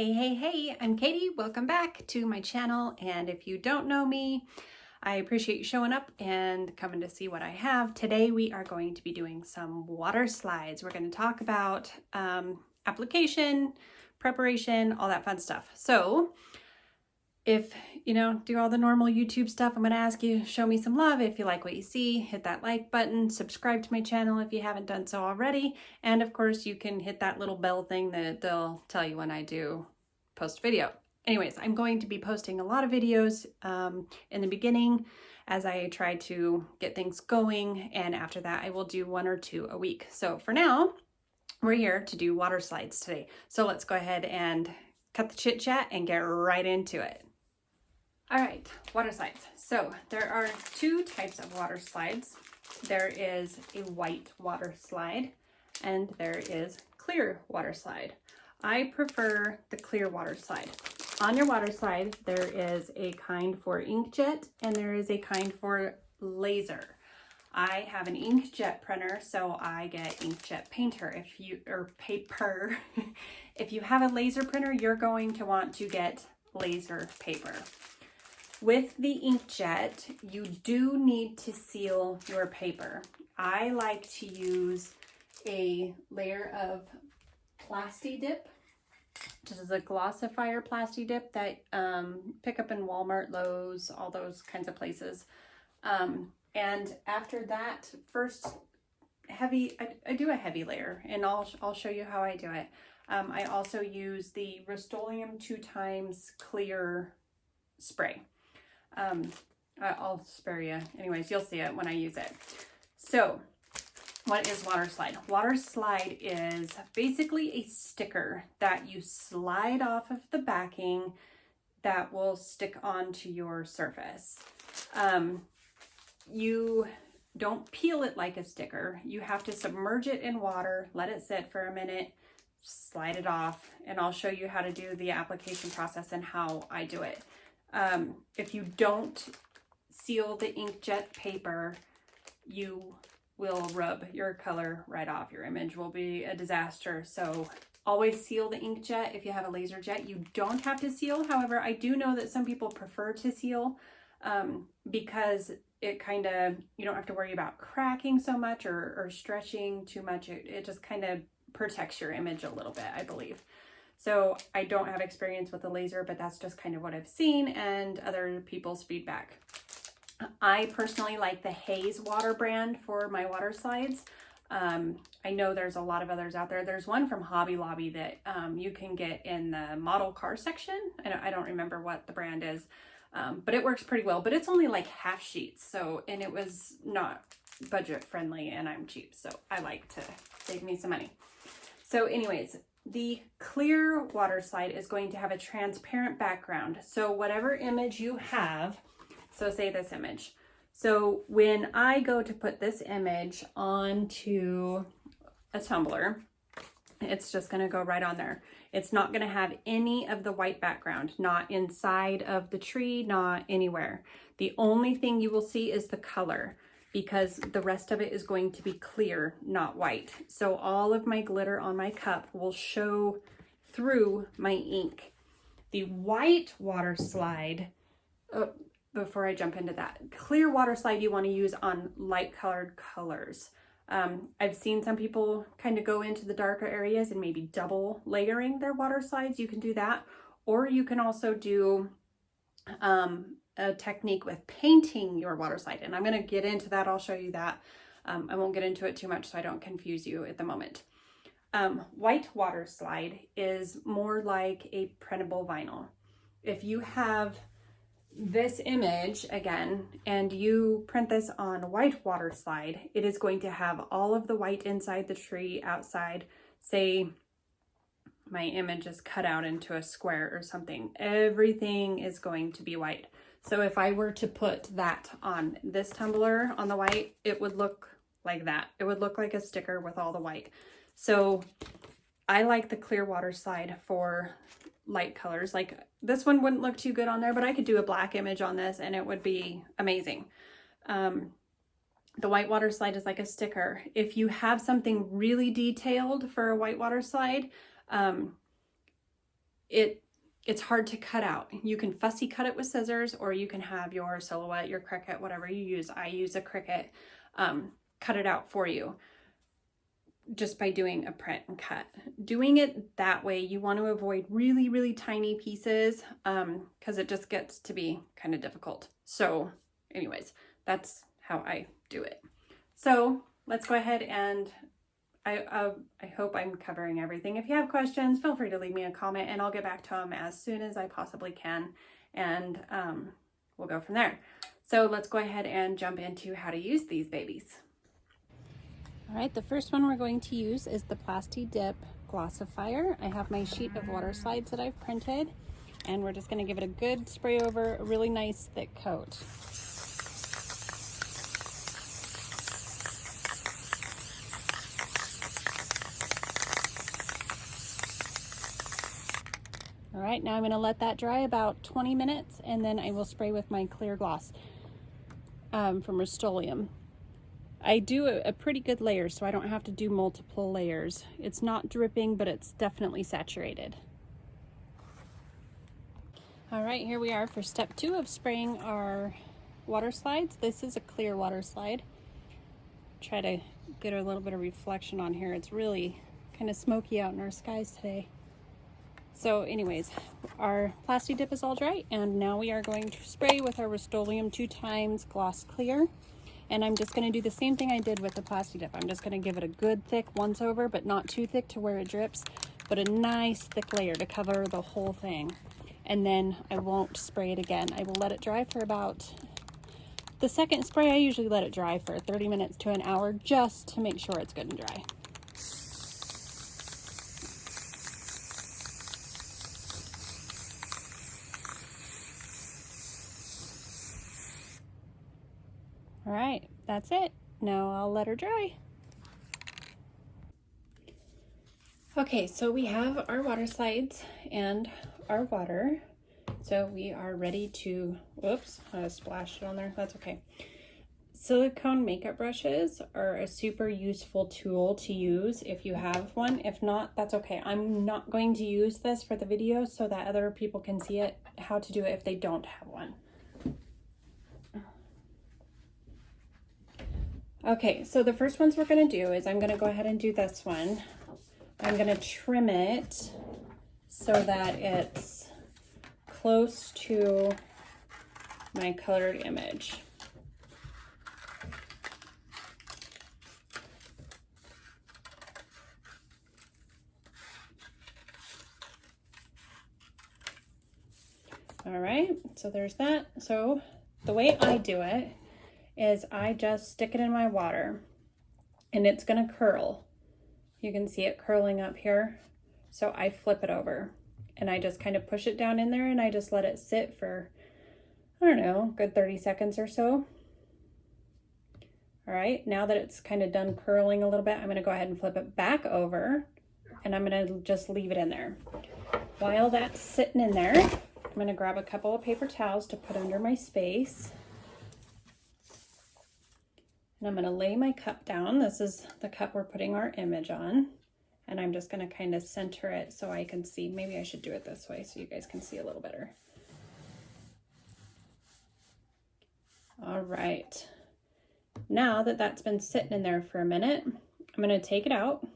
Hey, I'm Katie. Welcome back to my channel. And if you don't know me, I appreciate you showing up and coming to see what I have. Today we are going to be doing some water slides. We're going to talk about application, preparation, all that fun stuff. So if you do all the normal YouTube stuff, I'm going to ask you, show me some love. If you like what you see, hit that like button, subscribe to my channel if you haven't done so already. And of course you can hit that little bell thing that they'll tell you when I do post video. Anyways, I'm going to be posting a lot of videos in the beginning as I try to get things going. And after that, I will do 1 or 2 a week. So for now, we're here to do water slides today. So let's go ahead and cut the chit chat and get right into it. All right, water slides. So there are 2 types of water slides. There is a white water slide and there is clear water slide. I prefer the clear water slide. On your water slide, there is a kind for inkjet and there is a kind for laser. I have an inkjet printer, so I get inkjet paper. If you have a laser printer, you're going to want to get laser paper. With the inkjet, you do need to seal your paper. I like to use a layer of Plasti Dip. This is a glossifier Plasti Dip that pick up in Walmart, Lowe's, all those kinds of places. And after that, first I do a heavy layer, and I'll show you how I do it. I also use the Rust-Oleum 2x clear spray. I'll spare you. Anyways, you'll see it when I use it. So what is water slide? Water slide is basically a sticker that you slide off of the backing that will stick onto your surface. You don't peel it like a sticker. You have to submerge it in water, let it sit for a minute, slide it off, and I'll show you how to do the application process and how I do it. If you don't seal the inkjet paper, you will rub your color right off. Your image will be a disaster. So always seal the inkjet. If you have a laser jet, you don't have to seal. However, I do know that some people prefer to seal because it kind of, you don't have to worry about cracking so much or stretching too much. It just kind of protects your image a little bit, I believe. So I don't have experience with the laser, but that's just kind of what I've seen and other people's feedback. I personally like the Haze water brand for my water slides. I know there's a lot of others out there. There's one from Hobby Lobby that you can get in the model car section. I don't remember what the brand is, but it works pretty well. But it's only like half sheets, and it was not budget friendly, and I'm cheap, so I like to save me some money. So anyways, the clear water slide is going to have a transparent background. So whatever image you have, so say this image. So when I go to put this image onto a tumbler, it's just going to go right on there. It's not going to have any of the white background, not inside of the tree, not anywhere. The only thing you will see is the color, because the rest of it is going to be clear, not white. So all of my glitter on my cup will show through my ink. The white water slide, before I jump into that, clear water slide you want to use on light colored colors. I've seen some people kind of go into the darker areas and maybe double layering their water slides. You can do that. Or you can also do a technique with painting your water slide. And I'm going to get into that. I'll show you that. I won't get into it too much so I don't confuse you at the moment. White water slide is more like a printable vinyl. If you have this image again and you print this on a white water slide, it is going to have all of the white inside the tree, outside. Say my image is cut out into a square or something, everything is going to be white. So if I were to put that on this tumbler on the white, it would look like that. It would look like a sticker with all the white. So I like the clear water slide for light colors. Like this one wouldn't look too good on there, but I could do a black image on this and it would be amazing. The white water slide is like a sticker. If you have something really detailed for a white water slide, it's hard to cut out. You can fussy cut it with scissors, or you can have your Silhouette, your Cricut, whatever you use. I use a Cricut, cut it out for you just by doing a print and cut. Doing it that way, you want to avoid really, really tiny pieces because it just gets to be kind of difficult. So anyways, that's how I do it. So let's go ahead and I hope I'm covering everything. If you have questions, feel free to leave me a comment and I'll get back to them as soon as I possibly can. And we'll go from there. So let's go ahead and jump into how to use these babies. All right, the first one we're going to use is the Plasti Dip Glossifier. I have my sheet of Waterslides that I've printed, and we're just going to give it a good spray over, a really nice thick coat. All right, now I'm going to let that dry about 20 minutes, and then I will spray with my clear gloss from Rust-Oleum. I do a pretty good layer, so I don't have to do multiple layers. It's not dripping, but it's definitely saturated. All right, here we are for step 2 of spraying our water slides. This is a clear water slide. Try to get a little bit of reflection on here. It's really kind of smoky out in our skies today. So anyways, our Plasti Dip is all dry, and now we are going to spray with our Rust-Oleum 2x Gloss Clear. And I'm just going to do the same thing I did with the Plasti Dip. I'm just going to give it a good thick once over, but not too thick to where it drips, but a nice thick layer to cover the whole thing. And then I won't spray it again. I will let it dry for about, the second spray I usually let it dry for 30 minutes to an hour just to make sure it's good and dry. All right, that's it. Now I'll let her dry. Okay, so we have our water slides and our water. So we are ready to, whoops, I splashed it on there. That's okay. Silicone makeup brushes are a super useful tool to use if you have one. If not, that's okay. I'm not going to use this for the video so that other people can see it, how to do it if they don't have one. Okay, so the first ones we're going to do is I'm going to go ahead and do this one. I'm going to trim it so that it's close to my colored image. All right, so there's that. So the way I do it is I just stick it in my water and it's gonna curl. You can see it curling up here. So I flip it over and I just kind of push it down in there and I just let it sit for, I don't know, good 30 seconds or so. All right, now that it's kind of done curling a little bit, I'm gonna go ahead and flip it back over and I'm gonna just leave it in there. While that's sitting in there, I'm gonna grab a couple of paper towels to put under my space. And I'm going to lay my cup down. This is the cup we're putting our image on. And I'm just going to kind of center it so I can see. Maybe I should do it this way so you guys can see a little better. All right. Now that that's been sitting in there for a minute, I'm going to take it out.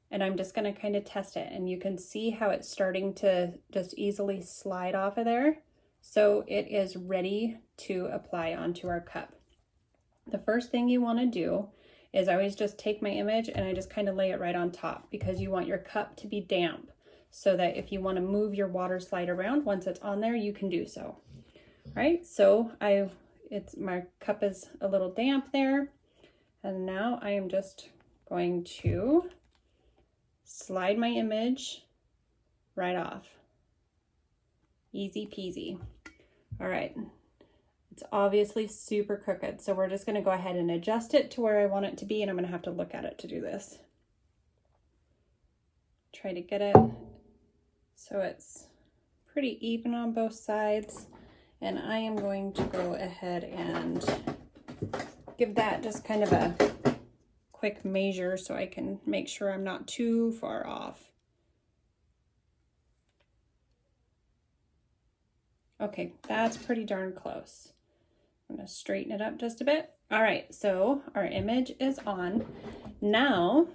And I'm just going to kind of test it. And you can see how it's starting to just easily slide off of there. So it is ready to apply onto our cup. The first thing you want to do is I always just take my image and I just kind of lay it right on top because you want your cup to be damp so that if you want to move your water slide around once it's on there, you can do so. Right? So my cup is a little damp there, and now I am just going to slide my image right off. Easy peasy. All right. It's obviously super crooked, so we're just going to go ahead and adjust it to where I want it to be, and I'm going to have to look at it to do this. Try to get it so it's pretty even on both sides, and I am going to go ahead and give that just kind of a quick measure so I can make sure I'm not too far off. Okay, that's pretty darn close. I'm gonna straighten it up just a bit. All right, so our image is on. Now,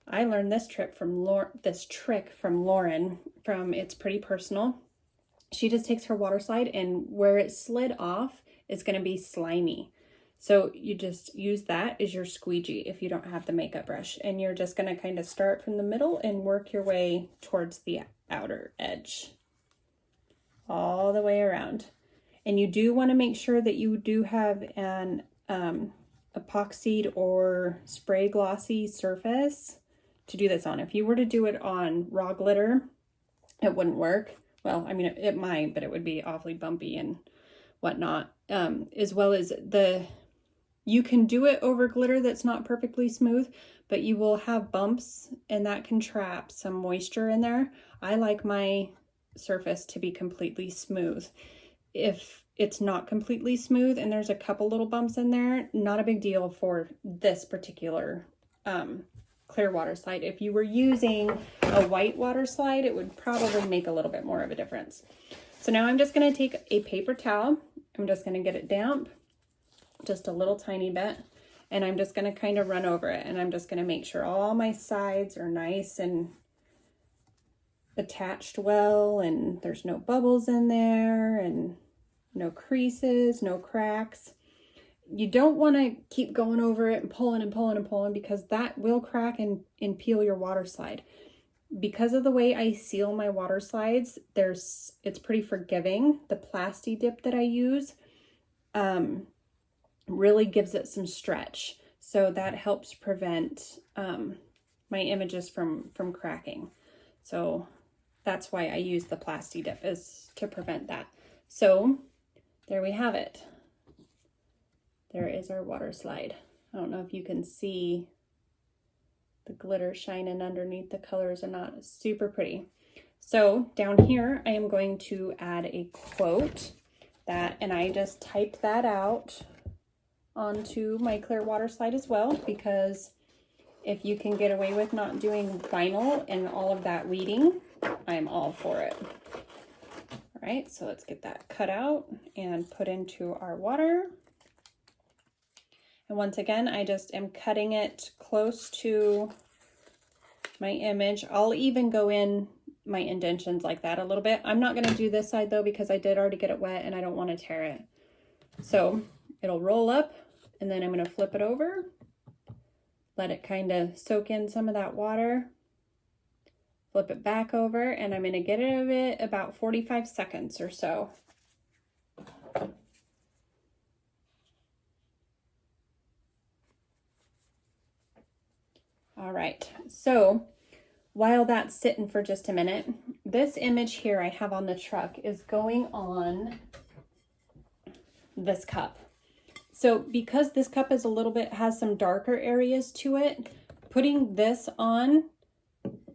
I learned this trick from Lauren from It's Pretty Personal. She just takes her water slide, and where it slid off is gonna be slimy. So you just use that as your squeegee if you don't have the makeup brush, and you're just gonna kind of start from the middle and work your way towards the outer edge, all the way around. And you do want to make sure that you do have an epoxied or spray glossy surface to do this on. If you were to do it on raw glitter, it wouldn't work. Well, I mean, it might, but it would be awfully bumpy and whatnot. As well as you can do it over glitter that's not perfectly smooth, but you will have bumps and that can trap some moisture in there. I like my surface to be completely smooth. If it's not completely smooth and there's a couple little bumps in there, not a big deal for this particular clear water slide. If you were using a white water slide, it would probably make a little bit more of a difference. So now I'm just going to take a paper towel. I'm just going to get it damp, just a little tiny bit, and I'm just going to kind of run over it, and I'm just going to make sure all my sides are nice and attached well, and there's no bubbles in there and no creases, no cracks. You don't want to keep going over it and pulling and pulling and pulling, because that will crack and peel your water slide. Because of the way I seal my water slides, it's pretty forgiving. The Plasti Dip that I use really gives it some stretch, so that helps prevent my images from cracking. So that's why I use the Plasti Dip, is to prevent that. So there we have it. There is our water slide. I don't know if you can see the glitter shining underneath. The colors are not super pretty. So down here, I am going to add a quote and I just typed that out onto my clear water slide as well, because if you can get away with not doing vinyl and all of that weeding, I'm all for it. All right, so let's get that cut out and put into our water. And once again, I just am cutting it close to my image. I'll even go in my indentions like that a little bit. I'm not gonna do this side though, because I did already get it wet and I don't wanna tear it. So it'll roll up, and then I'm gonna flip it over, let it kind of soak in some of that water, flip it back over, and I'm gonna give it about 45 seconds or so. All right, so while that's sitting for just a minute, this image here I have on the truck is going on this cup. So because this cup is has some darker areas to it, putting this on,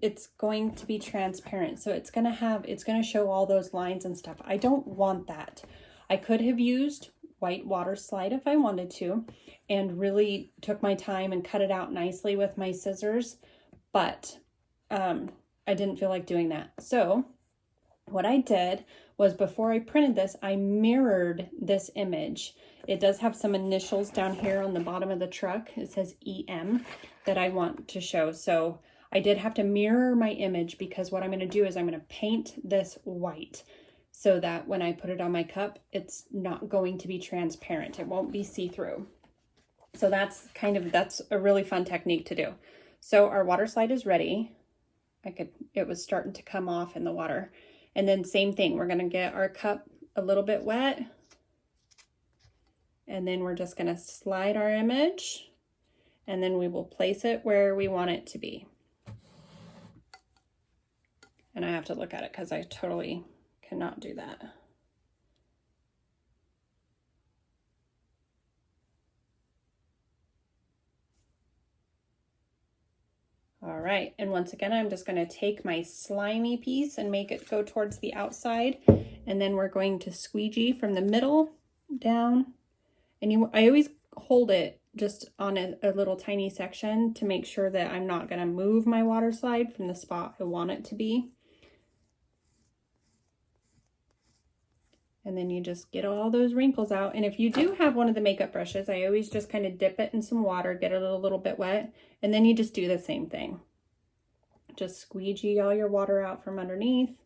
it's going to be transparent. So it's going to show all those lines and stuff. I don't want that. I could have used white water slide if I wanted to, and really took my time and cut it out nicely with my scissors, but I didn't feel like doing that. So what I did was, before I printed this, I mirrored this image. It does have some initials down here on the bottom of the truck. It says EM that I want to show. So I did have to mirror my image, because what I'm going to do is I'm going to paint this white so that when I put it on my cup, it's not going to be transparent. It won't be see-through. So that's a really fun technique to do. So our water slide is ready. It was starting to come off in the water. And then same thing, we're going to get our cup a little bit wet. And then we're just going to slide our image, and then we will place it where we want it to be. And I have to look at it because I totally cannot do that. All right, and once again, I'm just going to take my slimy piece and make it go towards the outside, and then we're going to squeegee from the middle down. And I always hold it just on a little tiny section to make sure that I'm not going to move my water slide from the spot I want it to be. And then you just get all those wrinkles out. And if you do have one of the makeup brushes, I always just kind of dip it in some water, get it a little bit wet, and then you just do the same thing. Just squeegee all your water out from underneath.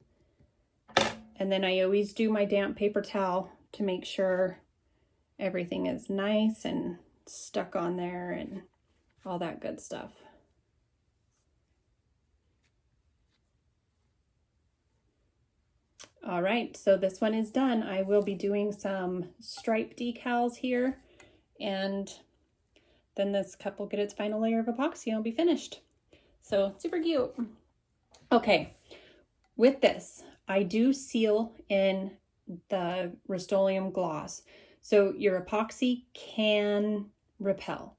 And then I always do my damp paper towel to make sure everything is nice and stuck on there and all that good stuff. All right, so this one is done. I will be doing some stripe decals here, and then this cup will get its final layer of epoxy and it'll be finished. So super cute. Okay, with this, I do seal in the Rust-Oleum gloss. So your epoxy can repel.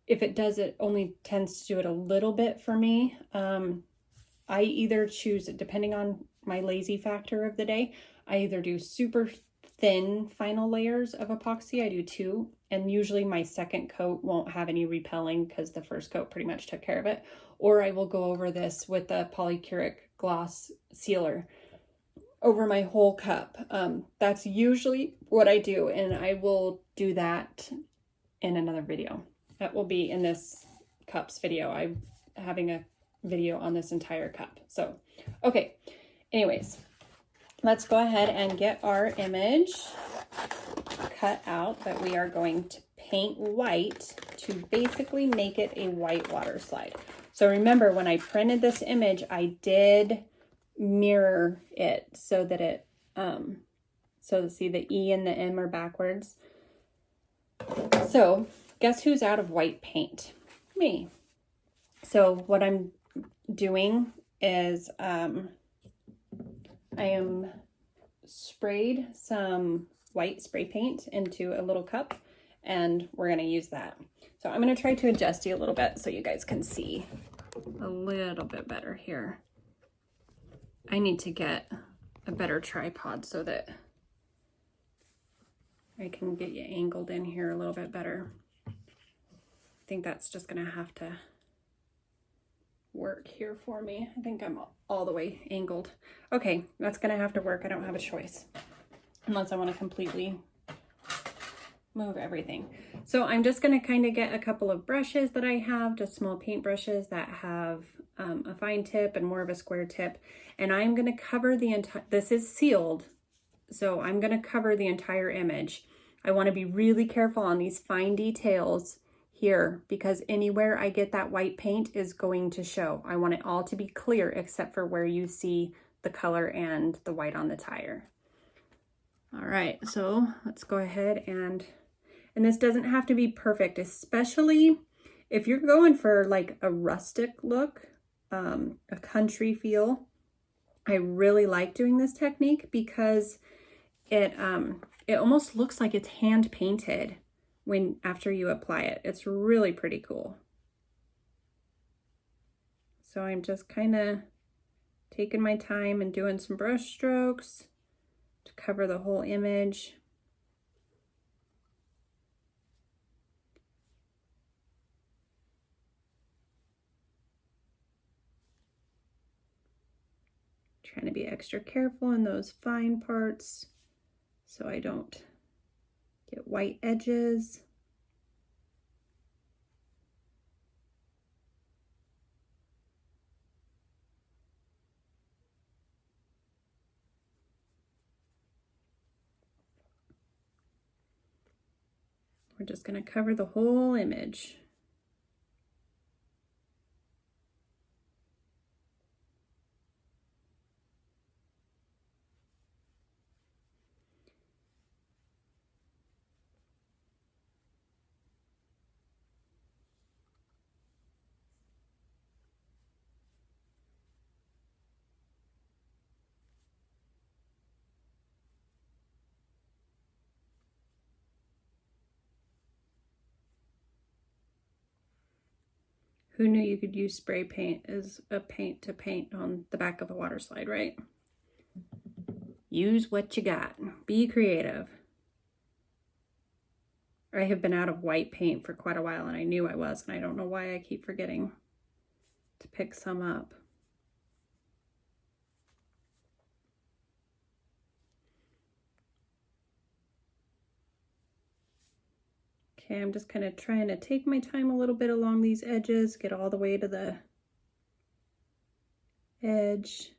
If it does, it only tends to do it a little bit for me. I either choose, depending on my lazy factor of the day, I either do super thin final layers of epoxy. I do 2, and usually my second coat won't have any repelling because the first coat pretty much took care of it. Or I will go over this with the polycuric gloss sealer over my whole cup. That's usually what I do, and I will do that in another video. That will be in this cups video. I'm having a video on this entire cup. So, okay. Anyways, let's go ahead and get our image cut out that we are going to paint white to basically make it a white water slide. So remember, when I printed this image, I did mirror it so that it, so see the E and the M are backwards. So guess who's out of white paint? Me. So what I'm doing is, I am sprayed some white spray paint into a little cup, and we're going to use that. So I'm going to try to adjust you a little bit so you guys can see a little bit better here. I need to get a better tripod so that I can get you angled in here a little bit better. I think that's just going to have to work here for me. I think I'm all the way angled. Okay, that's gonna have to work. I don't have a choice unless I want to completely move everything. So I'm just gonna kind of get a couple of brushes that I have, just small paint brushes that have a fine tip and more of a square tip, and I'm gonna cover the entire, this is sealed, so I'm gonna cover the entire image. I want to be really careful on these fine details here, because anywhere I get that white paint is going to show. I want it all to be clear except for where you see the color and the white on the tire. All right, so let's go ahead and this doesn't have to be perfect, especially if you're going for like a rustic look, a country feel. I really like doing this technique because it almost looks like it's hand painted after you apply it. It's really pretty cool. So I'm just kind of taking my time and doing some brush strokes to cover the whole image. Trying to be extra careful in those fine parts so I don't get white edges. We're just going to cover the whole image. Who knew you could use spray paint as a paint to paint on the back of a water slide, right? Use what you got. Be creative. I have been out of white paint for quite a while, and I knew I was, and I don't know why I keep forgetting to pick some up. Okay, I'm just kind of trying to take my time a little bit along these edges, get all the way to the edge.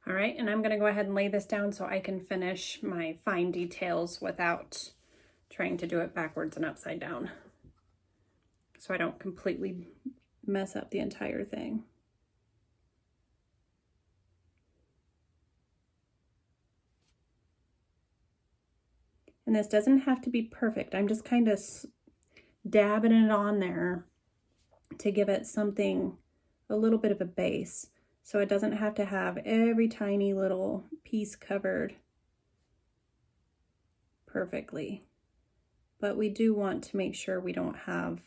All right, and I'm gonna go ahead and lay this down so I can finish my fine details without trying to do it backwards and upside down, so I don't completely mess up the entire thing. And this doesn't have to be perfect. I'm just kind of dabbing it on there to give it something, a little bit of a base. So it doesn't have to have every tiny little piece covered perfectly. But we do want to make sure we don't have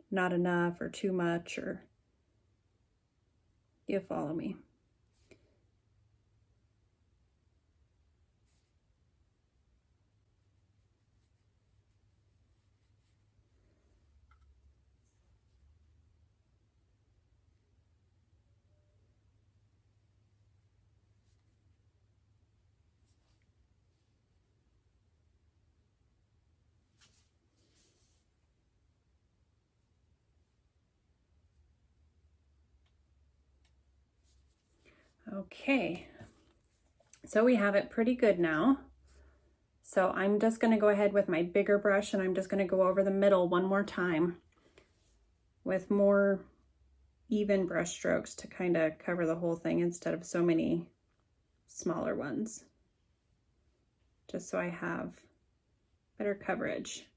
not enough or too much, or you follow me. Okay, so we have it pretty good now. So I'm just going to go ahead with my bigger brush and I'm just going to go over the middle one more time with more even brush strokes to kind of cover the whole thing instead of so many smaller ones, just so I have better coverage.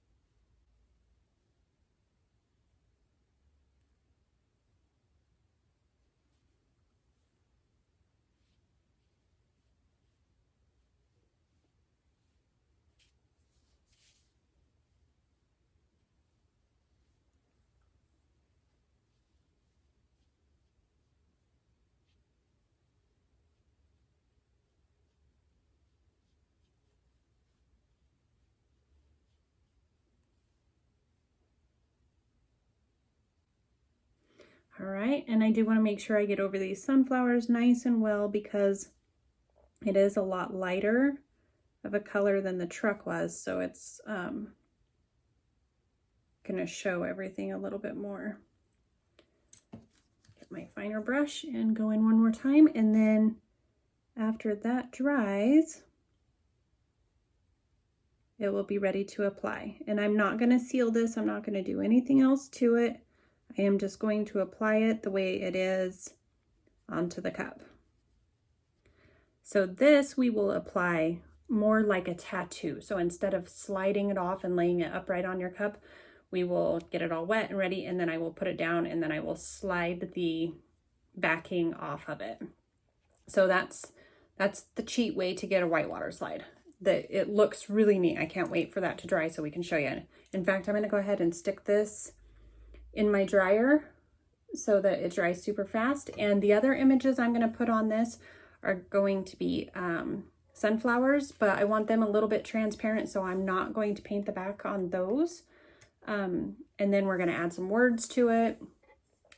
All right, and I do want to make sure I get over these sunflowers nice and well because it is a lot lighter of a color than the truck was, so it's going to show everything a little bit more. Get my finer brush and go in one more time, and then after that dries, it will be ready to apply. And I'm not going to seal this, I'm not going to do anything else to it. I am just going to apply it the way it is onto the cup. So this we will apply more like a tattoo. So instead of sliding it off and laying it upright on your cup, we will get it all wet and ready, and then I will put it down and then I will slide the backing off of it. So that's the cheat way to get a white water slide. It looks really neat. I can't wait for that to dry so we can show you. In fact, I'm going to go ahead and stick this in my dryer so that it dries super fast. And the other images I'm going to put on this are going to be sunflowers, but I want them a little bit transparent, so I'm not going to paint the back on those. And then we're going to add some words to it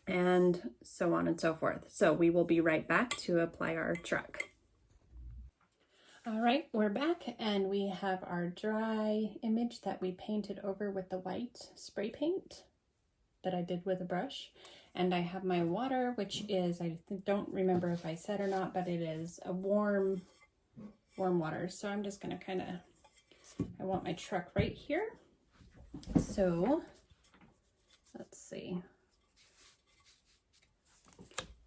and so on and so forth. So we will be right back to apply our truck. All right, we're back and we have our dry image that we painted over with the white spray paint that I did with a brush. And I have my water, which is, I don't remember if I said or not, but it is a warm water. So I'm just gonna kind of, I want my truck right here. So let's see.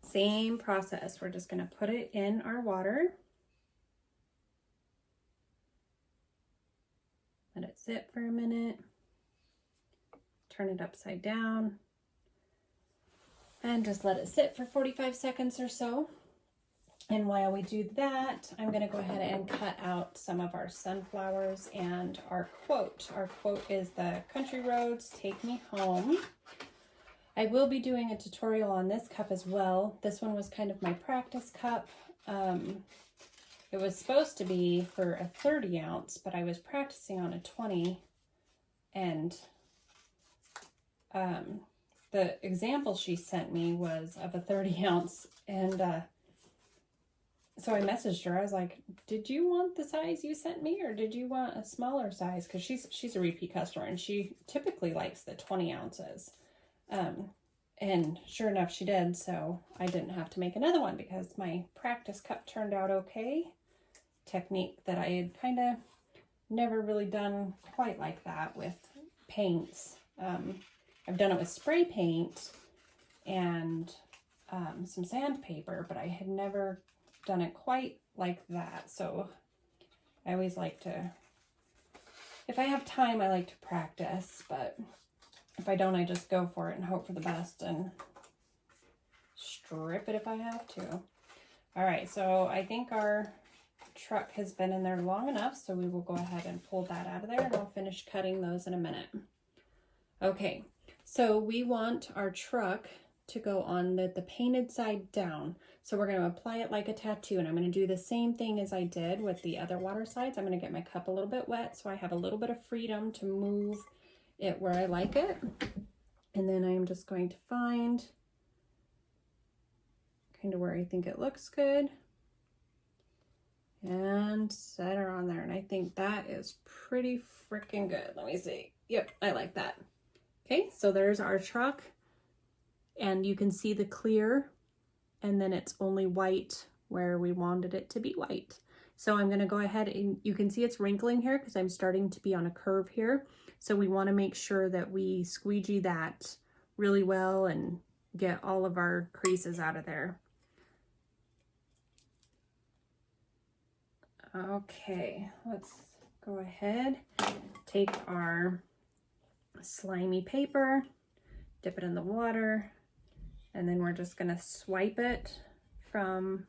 Same process. We're just gonna put it in our water. Let it sit for a minute. Turn it upside down. And just let it sit for 45 seconds or so. And while we do that, I'm going to go ahead and cut out some of our sunflowers and our quote. Our quote is "The country roads take me home." I will be doing a tutorial on this cup as well. This one was kind of my practice cup. It was supposed to be for a 30 ounce, but I was practicing on a 20, and the example she sent me was of a 30 ounce, and so I messaged her. I was like, did you want the size you sent me, or did you want a smaller size? Because she's a repeat customer, and she typically likes the 20 ounces. And sure enough, she did, so I didn't have to make another one because my practice cup turned out okay. Technique that I had kind of never really done quite like that with paints. I've done it with spray paint and some sandpaper, but I had never done it quite like that. So I always like to, if I have time, I like to practice, but if I don't, I just go for it and hope for the best and strip it if I have to. All right, so I think our truck has been in there long enough, so we will go ahead and pull that out of there, and I'll finish cutting those in a minute. Okay, so we want our truck to go on the painted side down. So we're going to apply it like a tattoo, and I'm going to do the same thing as I did with the other water slides. I'm going to get my cup a little bit wet so I have a little bit of freedom to move it where I like it. And then I'm just going to find kind of where I think it looks good and set her on there. And I think that is pretty freaking good. Let me see. Yep, I like that. Okay, so there's our truck, and you can see the clear, and then it's only white where we wanted it to be white. So I'm going to go ahead, and you can see it's wrinkling here because I'm starting to be on a curve here. So we want to make sure that we squeegee that really well and get all of our creases out of there. Okay, let's go ahead, take our slimy paper, dip it in the water, and then we're just going to swipe it from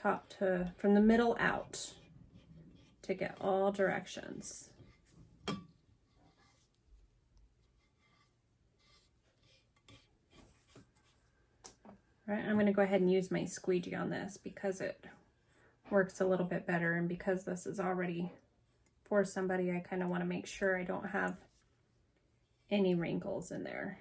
from the middle out to get all directions. All right, I'm going to go ahead and use my squeegee on this because it works a little bit better, and because this is already for somebody, I kind of want to make sure I don't have any wrinkles in there.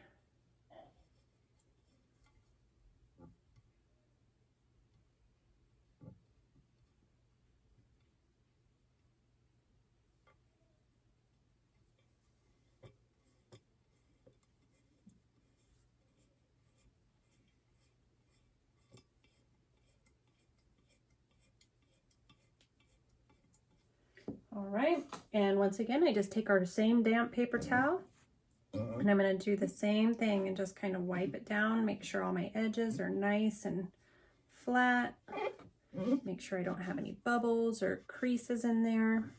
All right, and once again, I just take our same damp paper towel, and I'm going to do the same thing and just kind of wipe it down, make sure all my edges are nice and flat, make sure I don't have any bubbles or creases in there.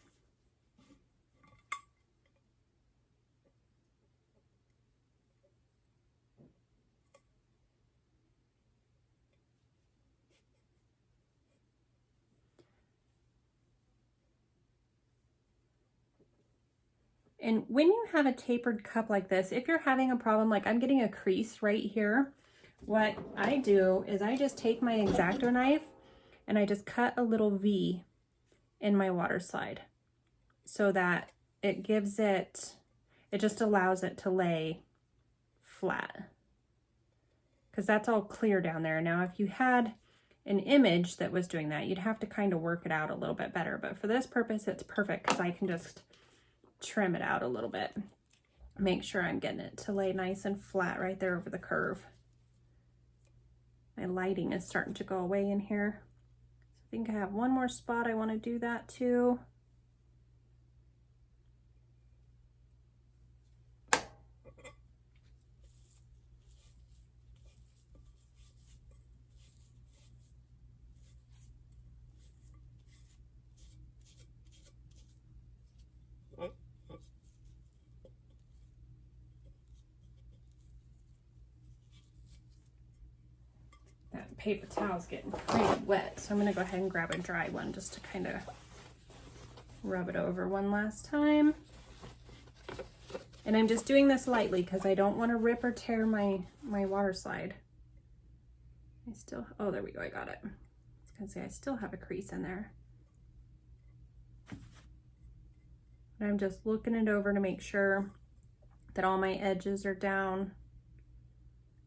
And when you have a tapered cup like this, if you're having a problem, like I'm getting a crease right here, what I do is I just take my X-Acto knife and I just cut a little V in my water slide so that it gives it just allows it to lay flat, because that's all clear down there. Now, if you had an image that was doing that, you'd have to kind of work it out a little bit better. But for this purpose, it's perfect because I can just trim it out a little bit. Make sure I'm getting it to lay nice and flat right there over the curve. My lighting is starting to go away in here. So I think I have one more spot I want to do that too. Paper towel's getting pretty wet, so I'm going to go ahead and grab a dry one just to kind of rub it over one last time. And I'm just doing this lightly because I don't want to rip or tear my water slide. Oh, there we go, I got it. can see I still have a crease in there. And I'm just looking it over to make sure that all my edges are down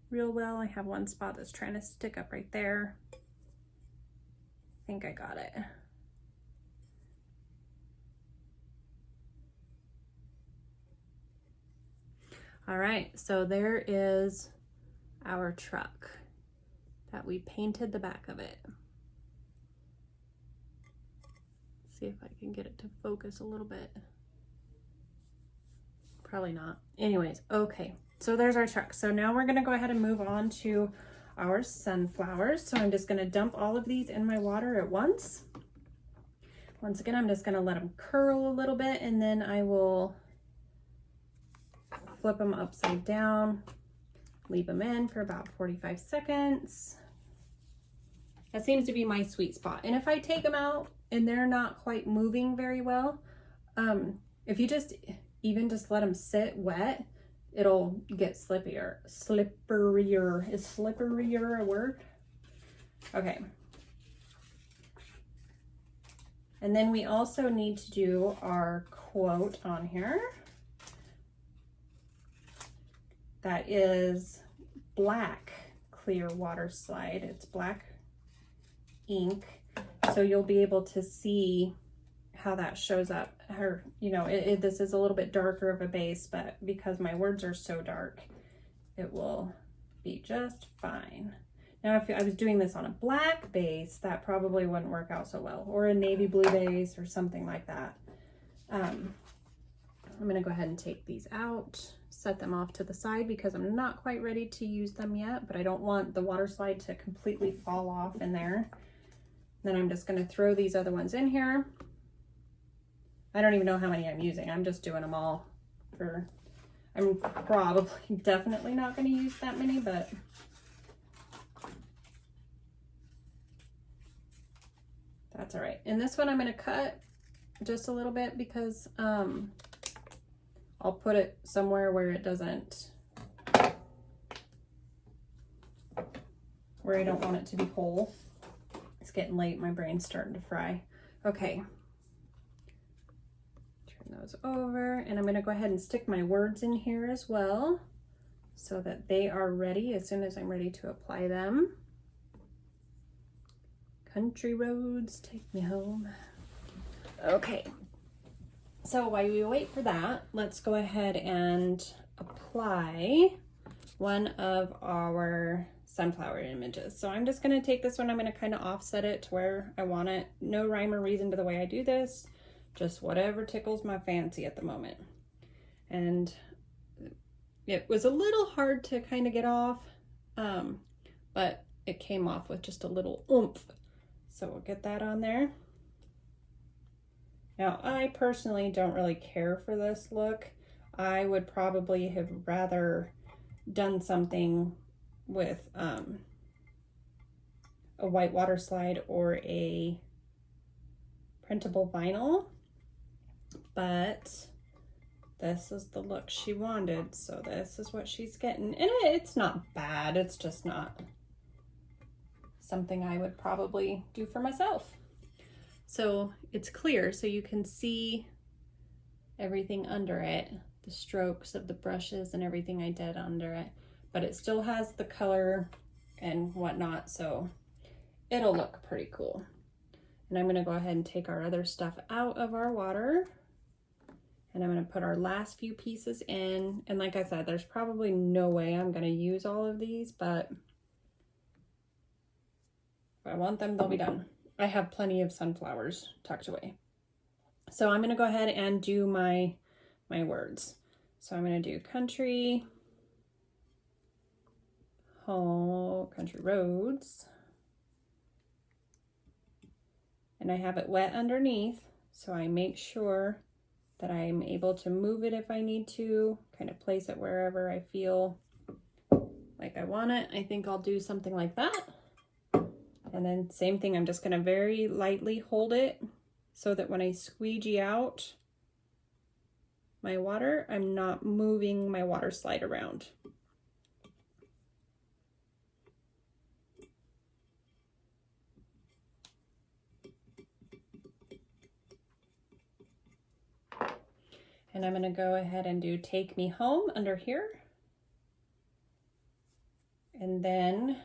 real well. I have one spot that's trying to stick up right there. I think I got it. All right, so there is our truck that we painted the back of it. See if I can get it to focus a little bit. Probably not. Anyways, okay, so there's our truck. So now we're gonna go ahead and move on to our sunflowers. So I'm just gonna dump all of these in my water at once. Once again, I'm just gonna let them curl a little bit, and then I will flip them upside down, leave them in for about 45 seconds. That seems to be my sweet spot. And if I take them out and they're not quite moving very well, if you just let them sit wet, it'll get slipperier. Slipperier. Is slipperier a word? Okay. And then we also need to do our quote on here. That is black clear water slide. It's black ink. So you'll be able to see how that shows up. Or, you know, this is a little bit darker of a base, but because my words are so dark, it will be just fine. Now, if I was doing this on a black base, that probably wouldn't work out so well, or a navy blue base or something like that. I'm gonna go ahead and take these out, set them off to the side because I'm not quite ready to use them yet, but I don't want the water slide to completely fall off in there. Then I'm just gonna throw these other ones in here. I don't even know how many I'm using. I'm just doing them all for, I'm probably definitely not gonna use that many, but that's all right. And this one I'm gonna cut just a little bit because I'll put it somewhere where it doesn't, where I don't want it to be whole. It's getting late, my brain's starting to fry. Okay. Turn those over, and I'm gonna go ahead and stick my words in here as well so that they are ready as soon as I'm ready to apply them. Country roads, take me home. Okay. So while we wait for that, let's go ahead and apply one of our sunflower images. So I'm just going to take this one, I'm going to kind of offset it to where I want it. No rhyme or reason to the way I do this, just whatever tickles my fancy at the moment. And it was a little hard to kind of get off, but it came off with just a little oomph. So we'll get that on there. Now, I personally don't really care for this look. I would probably have rather done something with a white water slide or a printable vinyl, but this is the look she wanted, so this is what she's getting. And it's not bad, it's just not something I would probably do for myself. So it's clear, so you can see everything under it, the strokes of the brushes and everything I did under it, but it still has the color and whatnot, so it'll look pretty cool. And I'm gonna go ahead and take our other stuff out of our water, and I'm gonna put our last few pieces in. And like I said, there's probably no way I'm gonna use all of these, but if I want them, they'll be done. I have plenty of sunflowers tucked away. So I'm gonna go ahead and do my words. So I'm gonna do country, country roads. And I have it wet underneath, so I make sure that I'm able to move it if I need to, kind of place it wherever I feel like I want it. I think I'll do something like that. And then same thing, I'm just gonna very lightly hold it so that when I squeegee out my water, I'm not moving my water slide around. And I'm going to go ahead and do Take Me Home under here. And then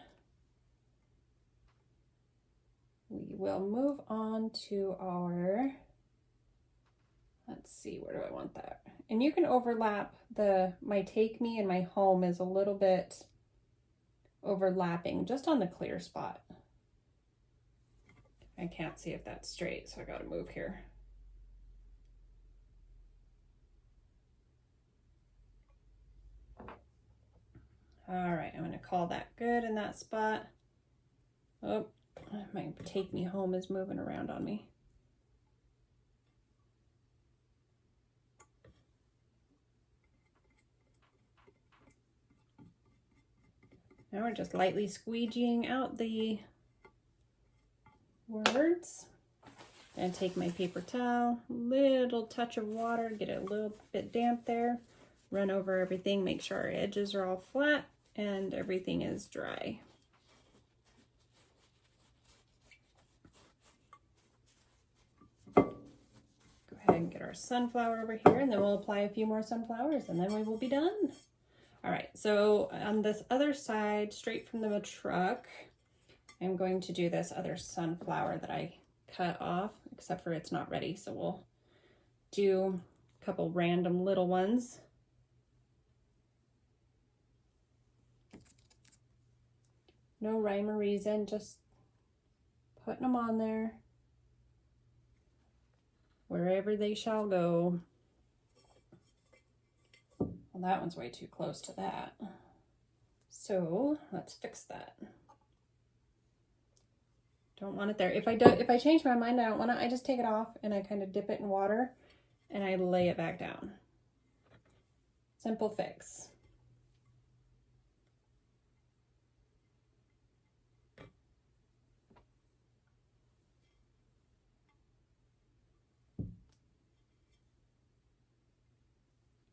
we will move on to our, let's see, where do I want that? And you can overlap my Take Me and my Home is a little bit overlapping just on the clear spot. I can't see if that's straight, so I got to move here. All right, I'm going to call that good in that spot. Oh, my Take Me Home is moving around on me. Now we're just lightly squeegeeing out the words. And take my paper towel, little touch of water, get it a little bit damp there, run over everything, make sure our edges are all flat and everything is dry. Go ahead and get our sunflower over here, and then we'll apply a few more sunflowers and then we will be done. All right, so on this other side, straight from the truck, I'm going to do this other sunflower that I cut off, except for it's not ready. So we'll do a couple random little ones. No rhyme or reason, just putting them on there. Wherever they shall go. Well, that one's way too close to that. So let's fix that. Don't want it there. If I change my mind, I don't want it, I just take it off and I kind of dip it in water and I lay it back down. Simple fix.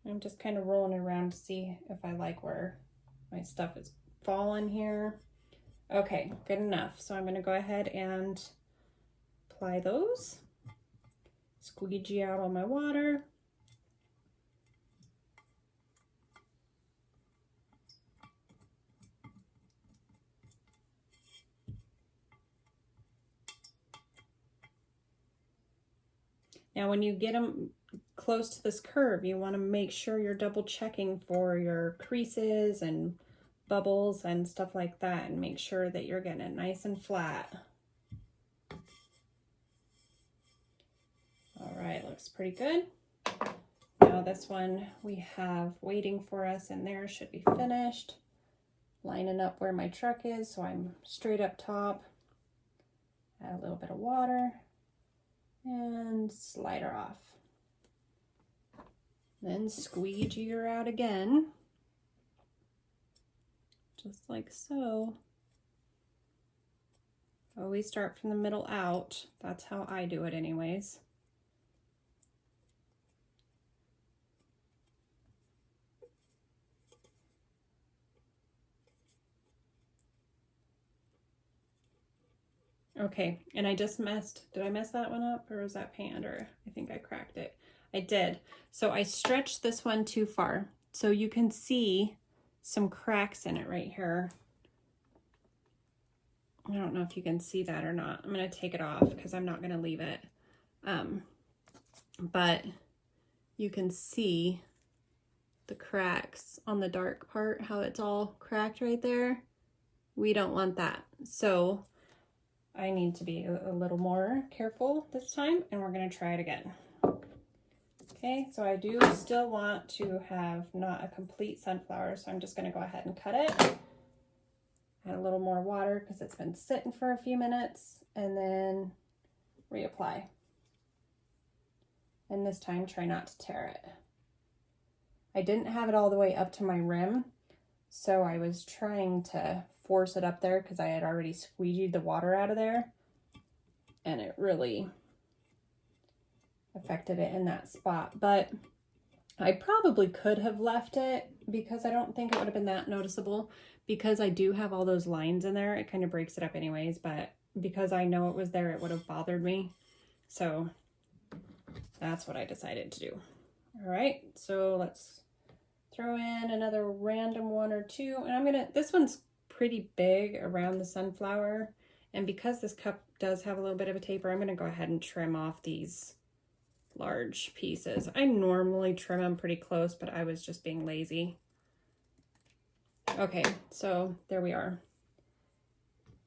I'm just kind of rolling it around to see if I like where my stuff is falling here. Okay, good enough. So I'm going to go ahead and apply those. Squeegee out all my water. Now when you get them close to this curve, you want to make sure you're double checking for your creases and bubbles and stuff like that, and make sure that you're getting it nice and flat. All right, looks pretty good. Now this one we have waiting for us in there, should be finished. Lining up where my truck is, so I'm straight up top. Add a little bit of water and slide her off. Then squeegee her out again. Just like so. Always start from the middle out. That's how I do it anyways. Okay, and I just did I mess that one up, or was that paint under? I think I cracked it. I did. So I stretched this one too far. So you can see some cracks in it right here. I don't know if you can see that or not. I'm going to take it off because I'm not going to leave it. But you can see the cracks on the dark part, how it's all cracked right there. We don't want that. So I need to be a little more careful this time, and we're going to try it again. Okay, so I do still want to have not a complete sunflower, so I'm just going to go ahead and cut it. Add a little more water because it's been sitting for a few minutes, and then reapply. And this time try not to tear it. I didn't have it all the way up to my rim, so I was trying to force it up there because I had already squeegeed the water out of there, and it really affected it in that spot. But I probably could have left it because I don't think it would have been that noticeable, because I do have all those lines in there. It kind of breaks it up anyways, but because I know it was there, it would have bothered me. So that's what I decided to do. All right, so let's throw in another random one or two. And this one's pretty big around the sunflower. And because this cup does have a little bit of a taper, I'm gonna go ahead and trim off these large pieces. I normally trim them pretty close, but I was just being lazy. Okay, so there we are.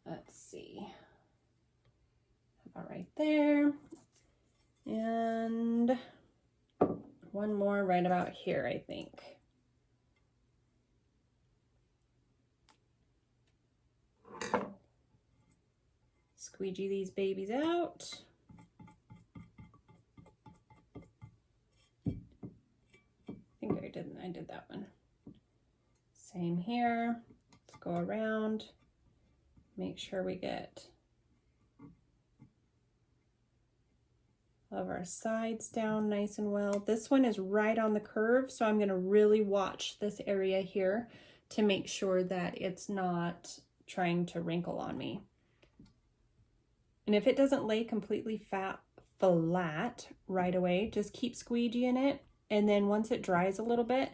Let's see. About right there. And one more right about here, I think. Squeegee these babies out. I did that one. Same here. Let's go around. Make sure we get all of our sides down nice and well. This one is right on the curve, so I'm going to really watch this area here to make sure that it's not trying to wrinkle on me. And if it doesn't lay completely flat right away, just keep squeegeeing it. And then once it dries a little bit,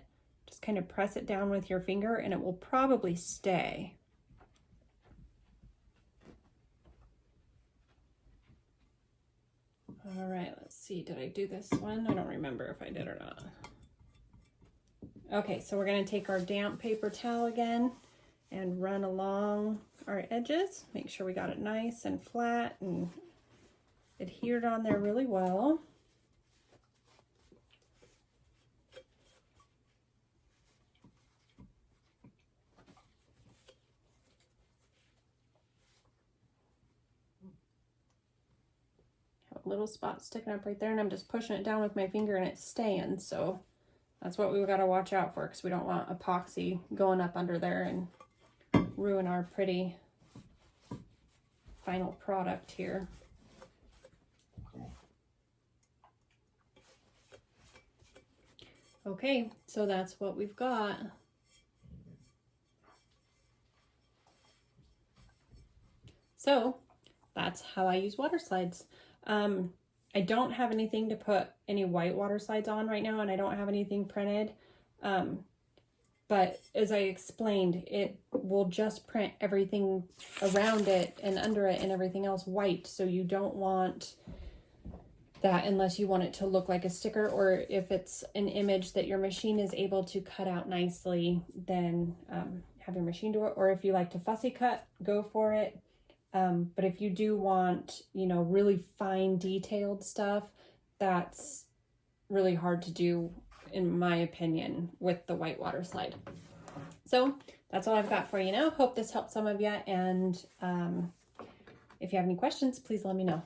just kind of press it down with your finger and it will probably stay. All right, let's see, did I do this one? I don't remember if I did or not. Okay, so we're gonna take our damp paper towel again and run along our edges. Make sure we got it nice and flat and adhered on there really well. Little spot sticking up right there, and I'm just pushing it down with my finger and it's staying, so that's what we've got to watch out for, because we don't want epoxy going up under there and ruin our pretty final product here. Okay, so that's what we've got. So that's how I use water slides. I don't have anything to put any white water slides on right now, and I don't have anything printed. But as I explained, it will just print everything around it and under it and everything else white. So you don't want that unless you want it to look like a sticker, or if it's an image that your machine is able to cut out nicely, then have your machine do it. Or if you like to fussy cut, go for it. But if you do want, you know, really fine detailed stuff, that's really hard to do, in my opinion, with the white water slide. So that's all I've got for you now. Hope this helped some of you. And if you have any questions, please let me know.